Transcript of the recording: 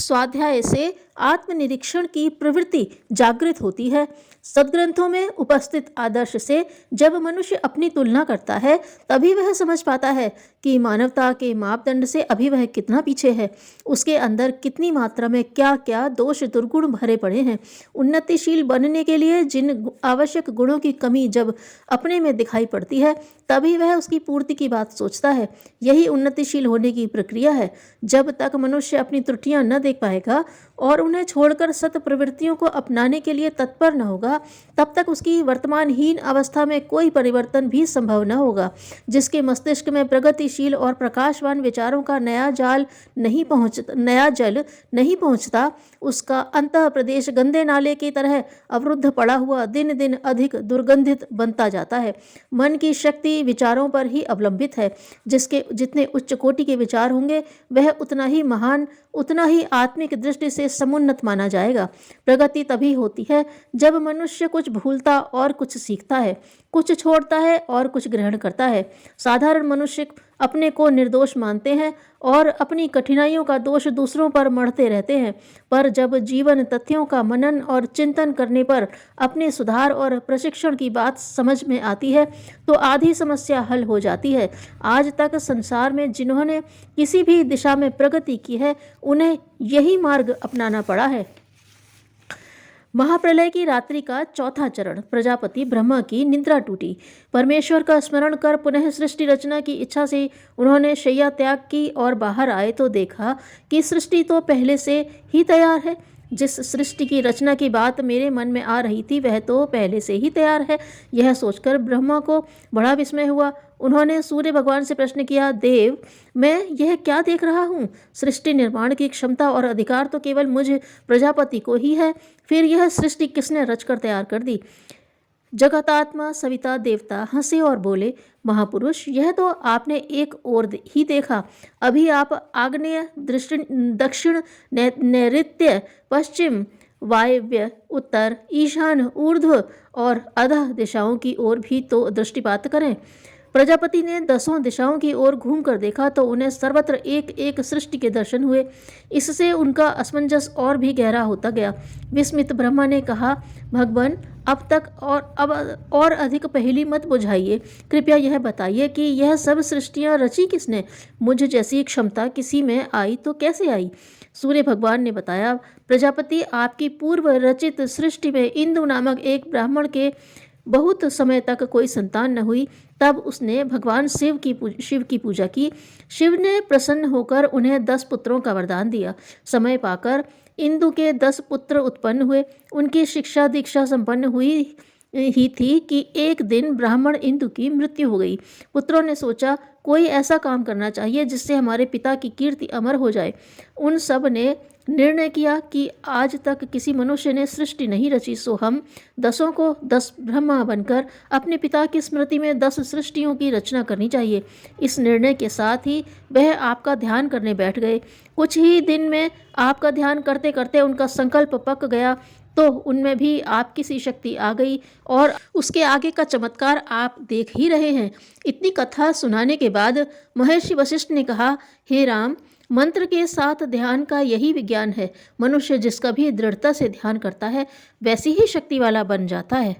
स्वाध्याय से आत्मनिरीक्षण की प्रवृत्ति जागृत होती है। सद्ग्रंथों में उपस्थित आदर्श से जब मनुष्य अपनी तुलना करता है तभी वह समझ पाता है कि मानवता के मापदंड से अभी वह कितना पीछे है, उसके अंदर कितनी मात्रा में क्या क्या दोष दुर्गुण भरे पड़े हैं। उन्नतिशील बनने के लिए जिन आवश्यक गुणों की कमी जब अपने में दिखाई पड़ती है तभी वह उसकी पूर्ति की बात सोचता है। यही उन्नतिशील होने की प्रक्रिया है। जब तक मनुष्य अपनी त्रुटियां न देख पाएगा और उन्हें छोड़कर सत प्रवृत्तियों को अपनाने के लिए तत्पर न होगा, तब तक उसकी वर्तमानहीन अवस्था में कोई परिवर्तन भी संभव न होगा। जिसके मस्तिष्क में प्रगतिशील और प्रकाशवान विचारों का नया जल नहीं पहुंचता, उसका अंतः प्रदेश गंदे नाले की तरह अवरुद्ध पड़ा हुआ दिन दिन अधिक दुर्गंधित बनता जाता है। मन की शक्ति विचारों पर ही अवलंबित है। जिसके जितने उच्च कोटि के विचार होंगे वह उतना ही महान, उतना ही आत्मिक दृष्टि से समुन्नत माना जाएगा। प्रगति तभी होती है जब मनुष्य कुछ भूलता और कुछ सीखता है, कुछ छोड़ता है और कुछ ग्रहण करता है। साधारण मनुष्य अपने को निर्दोष मानते हैं और अपनी कठिनाइयों का दोष दूसरों पर मढ़ते रहते हैं, पर जब जीवन तथ्यों का मनन और चिंतन करने पर अपने सुधार और प्रशिक्षण की बात समझ में आती है तो आधी समस्या हल हो जाती है। आज तक संसार में जिन्होंने किसी भी दिशा में प्रगति की है उन्हें यही मार्ग अपनाना पड़ा है। महाप्रलय की रात्रि का चौथा चरण, प्रजापति ब्रह्मा की निद्रा टूटी। परमेश्वर का स्मरण कर पुनः सृष्टि रचना की इच्छा से उन्होंने शैया त्याग की और बाहर आए तो देखा कि सृष्टि तो पहले से ही तैयार है। जिस सृष्टि की रचना की बात मेरे मन में आ रही थी वह तो पहले से ही तैयार है। यह सोचकर ब्रह्मा को बड़ा विस्मय हुआ। उन्होंने सूर्य भगवान से प्रश्न किया, देव, मैं यह क्या देख रहा हूँ? सृष्टि निर्माण की क्षमता और अधिकार तो केवल मुझ प्रजापति को ही है, फिर यह सृष्टि किसने रचकर तैयार कर दी? जगतात्मा सविता देवता हंसे और बोले, महापुरुष, यह तो आपने एक ओर ही देखा। अभी आप आग्नेय, दक्षिण, नैऋत्य, पश्चिम, वायव्य, उत्तर, ईशान, ऊर्ध्व और अधः दिशाओं की ओर भी तो दृष्टिपात करें। प्रजापति ने 10 दिशाओं की ओर घूमकर देखा तो उन्हें सर्वत्र एक एक सृष्टि के दर्शन हुए। इससे उनका असमंजस और भी गहरा होता गया। विस्मित ब्रह्मा ने कहा, भगवान, अब तक और अधिक पहेली मत बुझाइए। कृपया यह बताइए कि यह सब सृष्टियां रची किसने? मुझ जैसी क्षमता किसी में आई तो कैसे आई? सूर्य भगवान ने बताया, प्रजापति, आपकी पूर्व रचित सृष्टि में इंदु नामक एक ब्राह्मण के बहुत समय तक कोई संतान न हुई। तब उसने भगवान शिव की पूजा की। शिव ने प्रसन्न होकर उन्हें 10 पुत्रों का वरदान दिया। समय पाकर इंदु के 10 पुत्र उत्पन्न हुए। उनकी शिक्षा दीक्षा संपन्न हुई ही थी कि एक दिन ब्राह्मण इंदु की मृत्यु हो गई। पुत्रों ने सोचा, कोई ऐसा काम करना चाहिए जिससे हमारे पिता की कीर्ति अमर हो जाए। उन सब ने निर्णय किया कि आज तक किसी मनुष्य ने सृष्टि नहीं रची, सो हम 10 को 10 ब्रह्मा बनकर अपने पिता की स्मृति में 10 सृष्टियों की रचना करनी चाहिए। इस निर्णय के साथ ही वह आपका ध्यान करने बैठ गए। कुछ ही दिन में आपका ध्यान करते करते उनका संकल्प पक गया तो उनमें भी आपकी सी शक्ति आ गई और उसके आगे का चमत्कार आप देख ही रहे हैं। इतनी कथा सुनाने के बाद महर्षि वशिष्ठ ने कहा, हे राम, मंत्र के साथ ध्यान का यही विज्ञान है। मनुष्य जिसका भी दृढ़ता से ध्यान करता है वैसी ही शक्ति वाला बन जाता है।